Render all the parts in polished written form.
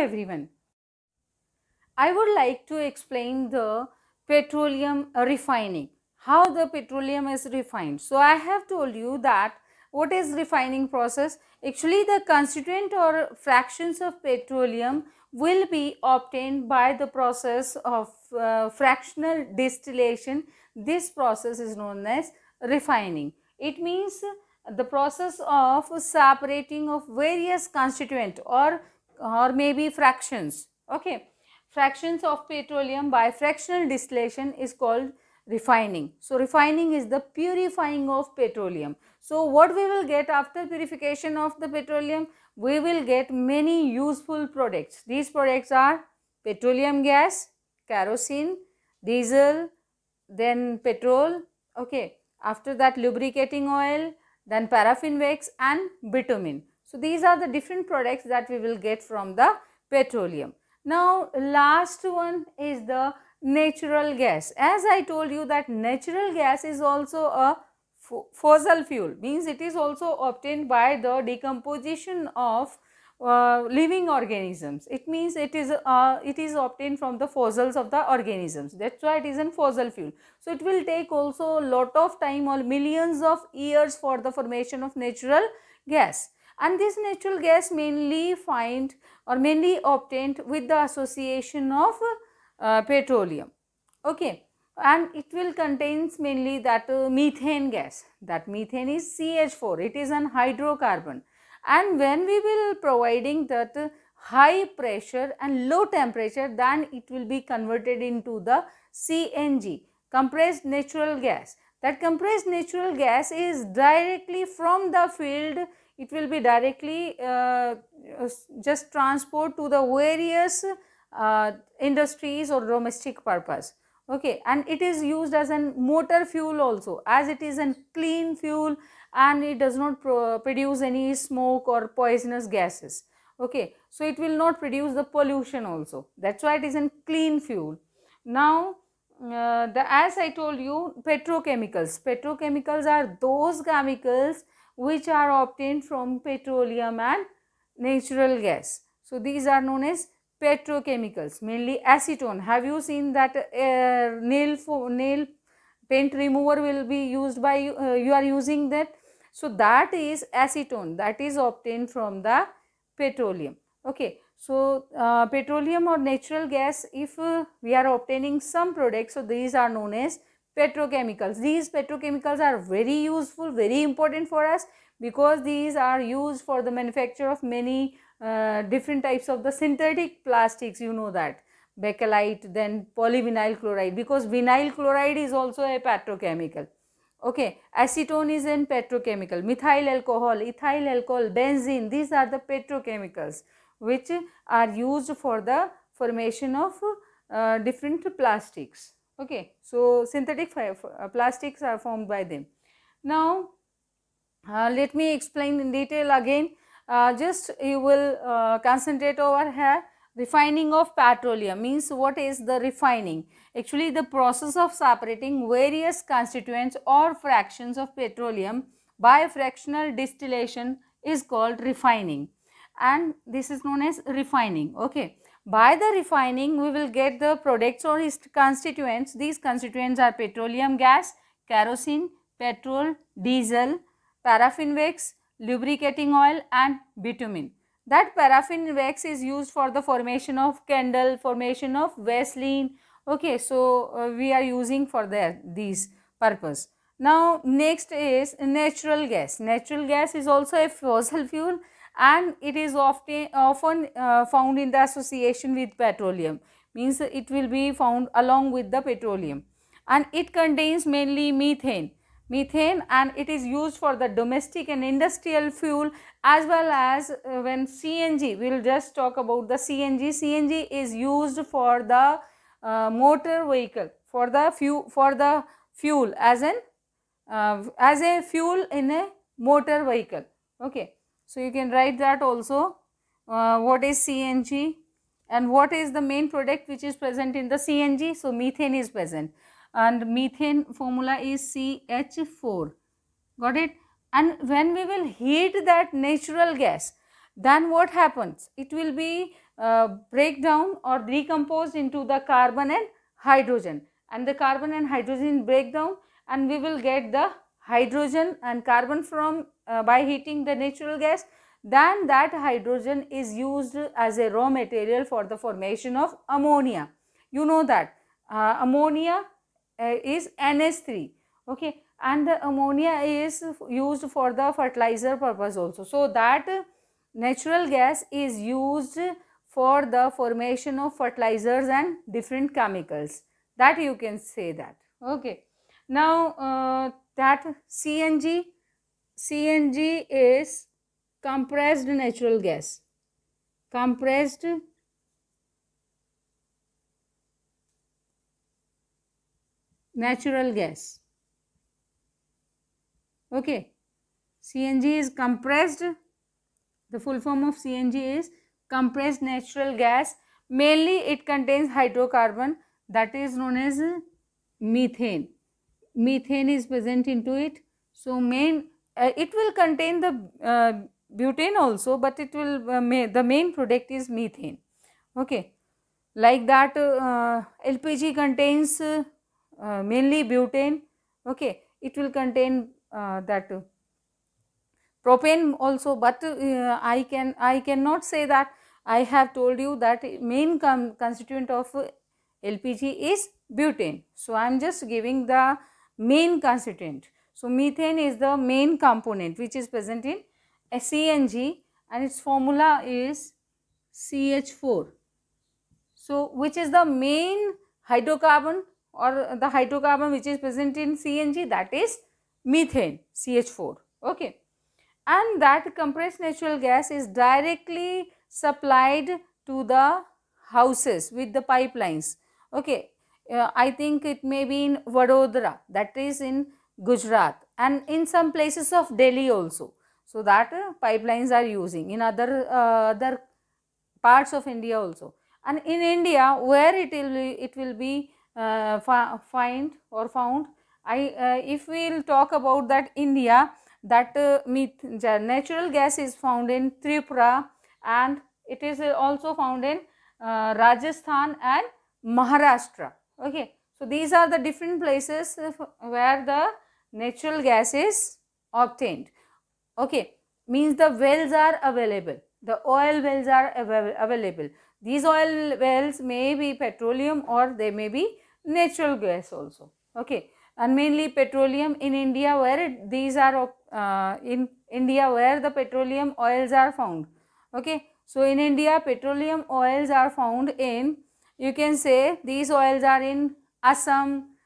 everyone. I would like to explain the petroleum refining, how the petroleum is refined. So I have told you that what is refining process. Actually, the constituent or fractions of petroleum will be obtained by the process of fractional distillation. This process is known as refining. It means the process of separating of various constituent or maybe fractions. Okay, fractions of petroleum by fractional distillation is called refining. So refining is the purifying of petroleum. So what we will get after purification of the petroleum? We will get many useful products. These products are petroleum gas, kerosene, diesel, then petrol, okay, after that lubricating oil, then paraffin wax and bitumen. So these are the different products that we will get from the petroleum. Now last one is the natural gas. As I told you that natural gas is also a fossil fuel, means it is also obtained by the decomposition of living organisms. It means it is obtained from the fossils of the organisms. That's why it is a fossil fuel. So it will take also a lot of time or millions of years for the formation of natural gas. And this natural gas mainly obtained with the association of petroleum. Okay, and it will contains mainly that methane gas. That methane is CH4. It is an hydrocarbon. And when we will providing that high pressure and low temperature, then it will be converted into the CNG, compressed natural gas. That compressed natural gas is directly from the field. It will be directly just transport to the various industries or domestic purpose. Okay, and it is used as a motor fuel also, as it is a clean fuel and it does not produce any smoke or poisonous gases. Okay, so it will not produce the pollution also. That's why it is a clean fuel. Now as I told you, petrochemicals are those chemicals which are obtained from petroleum and natural gas. So these are known as petrochemicals, mainly acetone. Have you seen that nail paint remover will be used by you are using that? So that is acetone, that is obtained from the petroleum. Okay, so petroleum or natural gas, if we are obtaining some products, so these are known as petrochemicals. These petrochemicals are very useful, very important for us, because these are used for the manufacture of many different types of the synthetic plastics. You know that bakelite, then polyvinyl chloride, because vinyl chloride is also a petrochemical. Okay, acetone is an petrochemical, methyl alcohol, ethyl alcohol, benzene, these are the petrochemicals which are used for the formation of different plastics. Okay, so synthetic plastics are formed by them. Now let me explain in detail again. Just you will concentrate over here. Refining of petroleum means, what is the refining? Actually, the process of separating various constituents or fractions of petroleum by fractional distillation is called refining, and this is known as refining. Okay, by the refining we will get the products or its constituents. These constituents are petroleum gas, kerosene, petrol, diesel, paraffin wax, lubricating oil and bitumen. That paraffin wax is used for the formation of candle, formation of Vaseline. Okay, so we are using for these purpose. Now next is natural gas. Natural gas is also a fossil fuel and it is often found in the association with petroleum, means it will be found along with the petroleum, and it contains mainly methane, and it is used for the domestic and industrial fuel, as well as when CNG, we will just talk about the CNG. CNG is used for the motor vehicle, for the fuel as a fuel in a motor vehicle. Okay, so you can write that also, what is CNG and what is the main product which is present in the CNG. So methane is present, and methane formula is CH4. Got it? And when we will heat that natural gas, then what happens? It will be break down or decomposed into the carbon and hydrogen, and the carbon and hydrogen break down, and we will get the hydrogen and carbon from by heating the natural gas. Then that hydrogen is used as a raw material for the formation of ammonia. You know that ammonia is NH3, okay, and the ammonia is used for the fertilizer purpose also. So that natural gas is used for the formation of fertilizers and different chemicals, that you can say that. Okay, now that CNG is compressed natural gas, compressed natural gas. Okay, CNG is compressed, the full form of CNG is compressed natural gas. Mainly it contains hydrocarbon, that is known as methane. Methane is present into it. So it will contain the butane also, but it will the main product is methane. Okay, like that LPG contains mainly butane. Okay, it will contain that propane also, but I cannot say that. I have told you that main constituent of LPG is butane, so I am just giving the main constituent. So methane is the main component which is present in CNG, and its formula is CH4. So which is the main hydrocarbon, or the hydrocarbon which is present in CNG, that is methane, CH4. Okay, and that compressed natural gas is directly supplied to the houses with the pipelines. Okay, I think it may be in Vadodara, that is in Gujarat, and in some places of Delhi also. So that pipelines are using in other parts of India also. And in India, where it will be found, if we will talk about that India, that natural gas is found in Tripura, and it is also found in Rajasthan and Maharashtra. Okay, so these are the different places where the natural gas is obtained. Okay, means the wells are available, the oil wells are available. These oil wells may be petroleum or they may be natural gas also. Okay, and mainly petroleum in India, where these are in India where the petroleum oils are found. Okay, so in India petroleum oils are found in, you can say these oils are in Assam,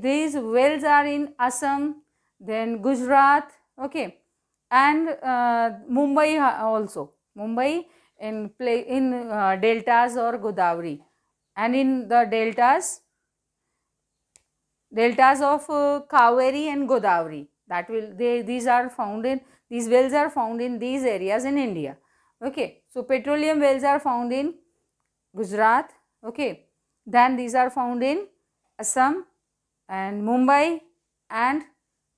these wells are in Assam, then Gujarat, okay, and Mumbai also. Mumbai in deltas or Godavari, and in the deltas of Kaveri and Godavari, that these wells are found in these areas in India. Okay, so petroleum wells are found in Gujarat. Okay, then these are found in Assam and Mumbai and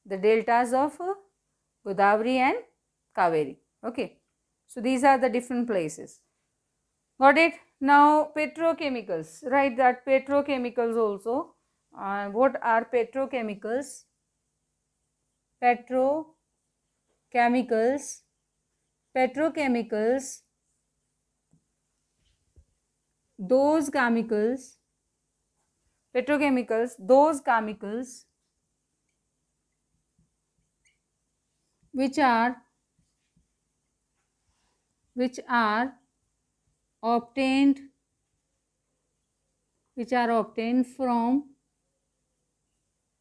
the deltas of Godavari and Kaveri. Okay, so these are the different places. Got it? Now petrochemicals, right? That petrochemicals also. What are petrochemicals? Petrochemicals. Those chemicals which are obtained from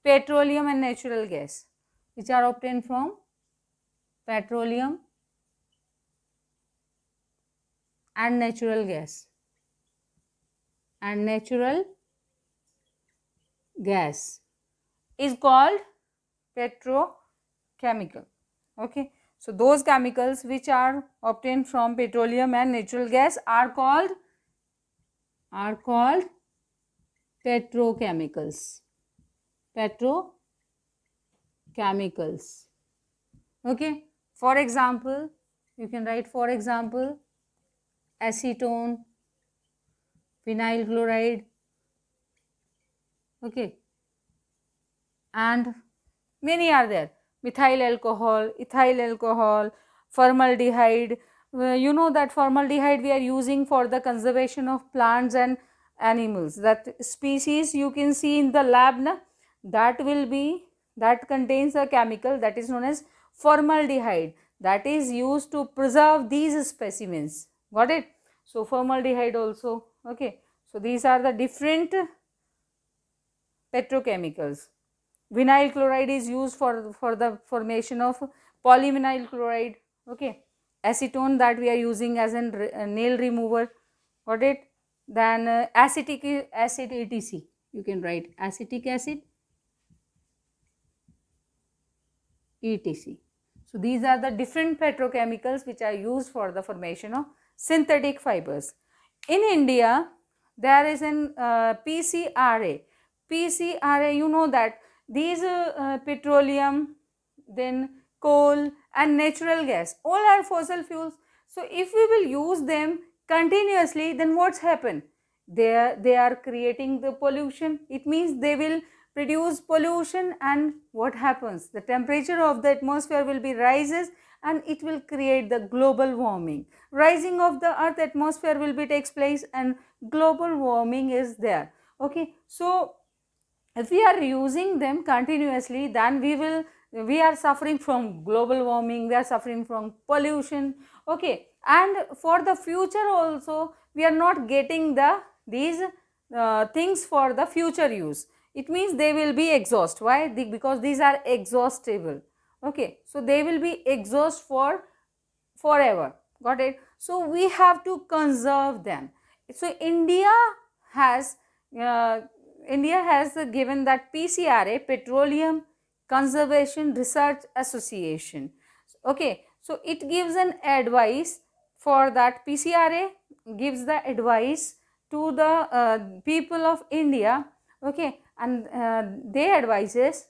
petroleum and natural gas, which are obtained from petroleum and natural gas, is called petrochemical. Okay, so those chemicals which are obtained from petroleum and natural gas are called petrochemicals. Okay, for example, You can write, for example, acetone, vinyl chloride, okay, and many are there, methyl alcohol, ethyl alcohol, formaldehyde. You know that formaldehyde we are using for the conservation of plants and animals. That species you can see in the lab, na, that contains a chemical that is known as formaldehyde, that is used to preserve these specimens. Got it? So formaldehyde also, okay. So these are the different petrochemicals. Vinyl chloride is used for the formation of polyvinyl chloride, okay. Acetone, that we are using as a nail remover. Got it? Then acetic acid, etc. You can write acetic acid, etc. So these are the different petrochemicals which are used for the formation of synthetic fibers. In India, there is an PCRA. PCRA, you know that these petroleum, then coal and natural gas, all are fossil fuels. So if we will use them continuously, then what's happened? They are creating the pollution. It means they will produce pollution, and what happens? The temperature of the atmosphere will be rises, and it will create the global warming. Rising of the earth atmosphere will be takes place, and global warming is there, okay. So if we are using them continuously, then we are suffering from global warming, we are suffering from pollution, okay. And for the future also, we are not getting these things for the future use. It means they will be exhaust. Why? Because these are exhaustible, okay. So they will be exhaust for forever. Got it? So we have to conserve them. So has uh, India has given that PCRA, Petroleum Conservation Research Association, okay. So it gives an advice for that. PCRA gives the advice to the people of India, okay, and they advises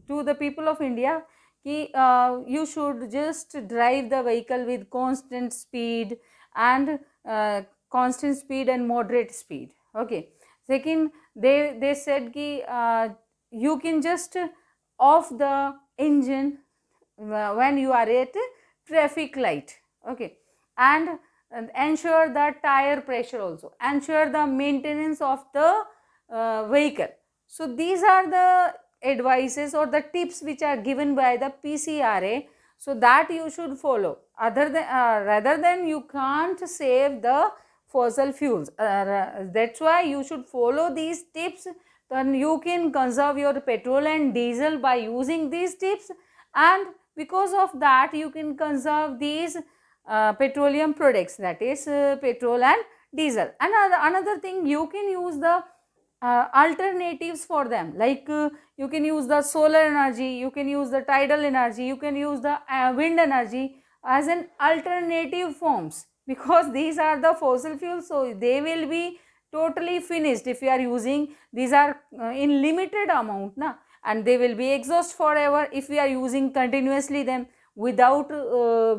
to the people of India कि you should just drive the vehicle with constant speed and moderate speed, okay. Second, they said कि you can just off the engine when you are at traffic light, okay. And ensure the tire pressure also, ensure the maintenance of the vehicle. So these are the advices or the tips which are given by the PCRA, so that you should follow. Rather than you can't save the fossil fuels, that's why you should follow these tips. Then you can conserve your petrol and diesel by using these tips, and because of that you can conserve these petroleum products, that is petrol and diesel. And another thing, you can use the alternatives for them, like you can use the solar energy, you can use the tidal energy, you can use the wind energy as an alternative forms, because these are the fossil fuels, so they will be totally finished if you are using. These are in limited amount na, and they will be exhaust forever if we are using continuously them without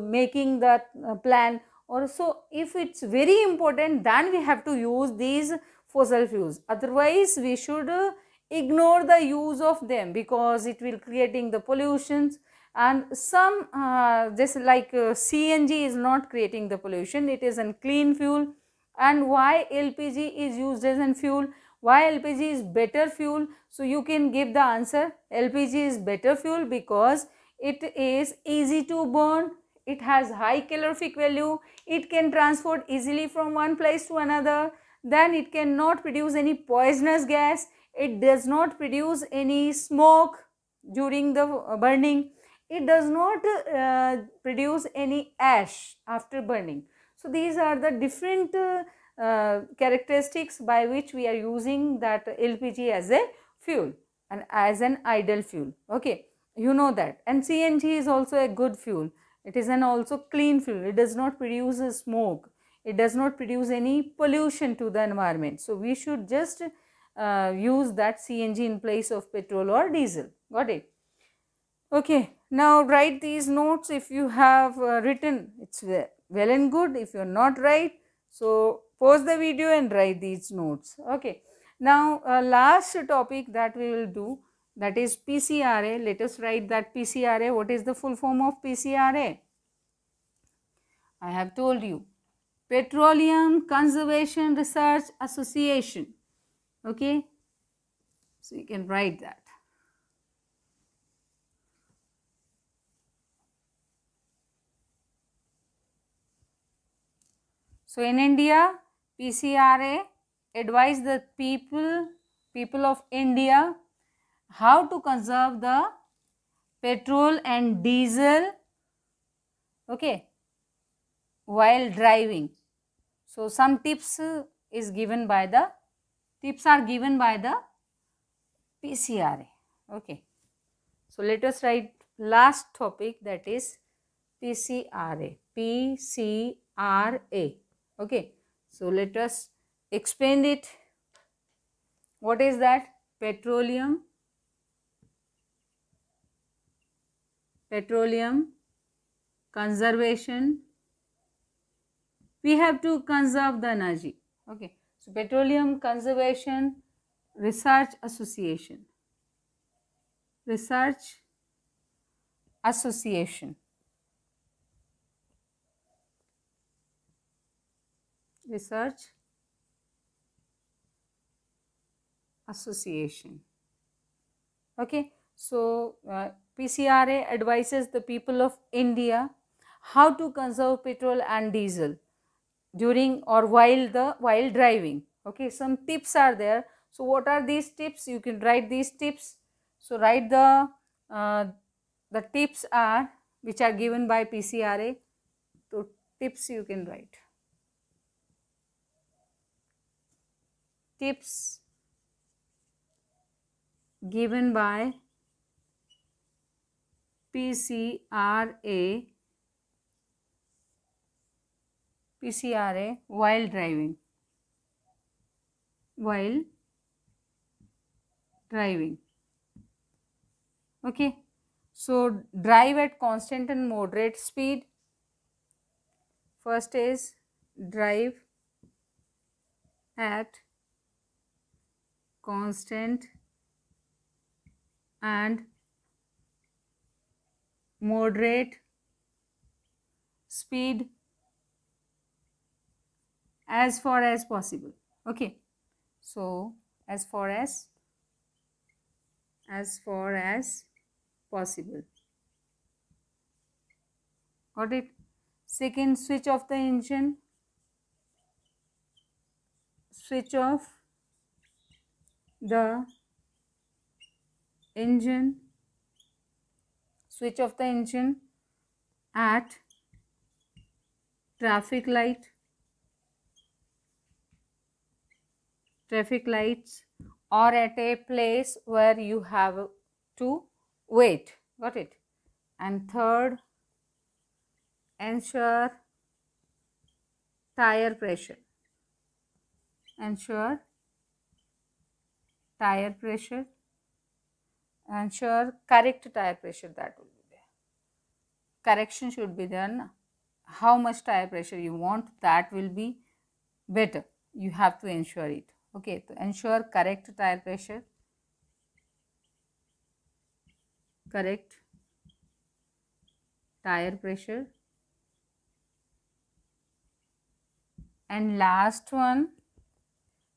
making that plan. Or so if it's very important, then we have to use these fossil fuels. Otherwise we should ignore the use of them, because it will creating the pollutions. And some just like CNG is not creating the pollution, it is a clean fuel. And why LPG is used as a fuel? Why LPG is better fuel? So you can give the answer. LPG is better fuel because it is easy to burn, it has high calorific value, it can transport easily from one place to another, then it cannot produce any poisonous gas, it does not produce any smoke during the burning, it does not produce any ash after burning. So these are the different characteristics by which we are using that LPG as a fuel and as an ideal fuel, okay. You know that. And CNG is also a good fuel, it is an also clean fuel, it does not produce a smoke, it does not produce any pollution to the environment. So we should just use that CNG in place of petrol or diesel. Got it? Okay. Now write these notes. If you have written, it's well and good. If you are not right, so pause the video and write these notes. Okay. Now last topic that we will do, that is PCRA. Let us write that PCRA. What is the full form of PCRA? I have told you, Petroleum Conservation Research Association. Okay. So you can write that. So in India, PCRA advise the people of India how to conserve the petrol and diesel, okay, while driving. So some tips are given by the PCRA. Okay. So let us write last topic, that is PCRA. PCRA. Okay. So let us explain it. What is that? Petroleum conservation. We have to conserve the energy. Okay. So Petroleum Conservation Research Association. Research Association. Research Association. Okay. So PCRA advises the people of India how to conserve petrol and diesel during or while driving. Okay. Some tips are there. So what are these tips? You can write these tips. So write the tips are which are given by PCRA. So tips you can write. Tips given by PCRA while driving. Okay. So drive at constant and moderate speed. First is drive at constant and moderate speed as far as possible. Okay. So as far as possible. Got it? Second, switch off the engine. Switch off the engine. Switch off the engine at traffic lights or at a place where you have to wait. Got it? And third, ensure tire pressure. Ensure correct tire pressure, that will be there. Correction should be done. How much tire pressure you want, that will be better. You have to ensure it. Okay, to ensure correct tire pressure. Correct tire pressure. And last one,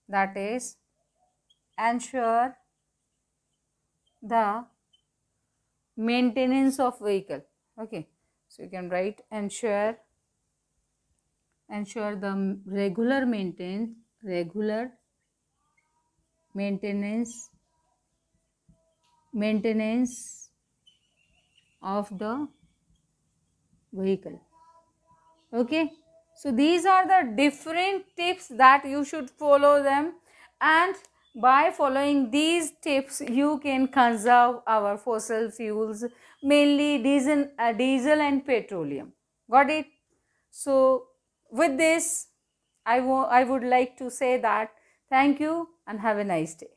that is ensure the maintenance of vehicle. Okay, so you can write ensure the regular maintenance of the vehicle. Okay, so these are the different tips that you should follow them, and by following these tips you can conserve our fossil fuels, mainly diesel and petroleum. Got it? So with this I would like to say that thank you and have a nice day.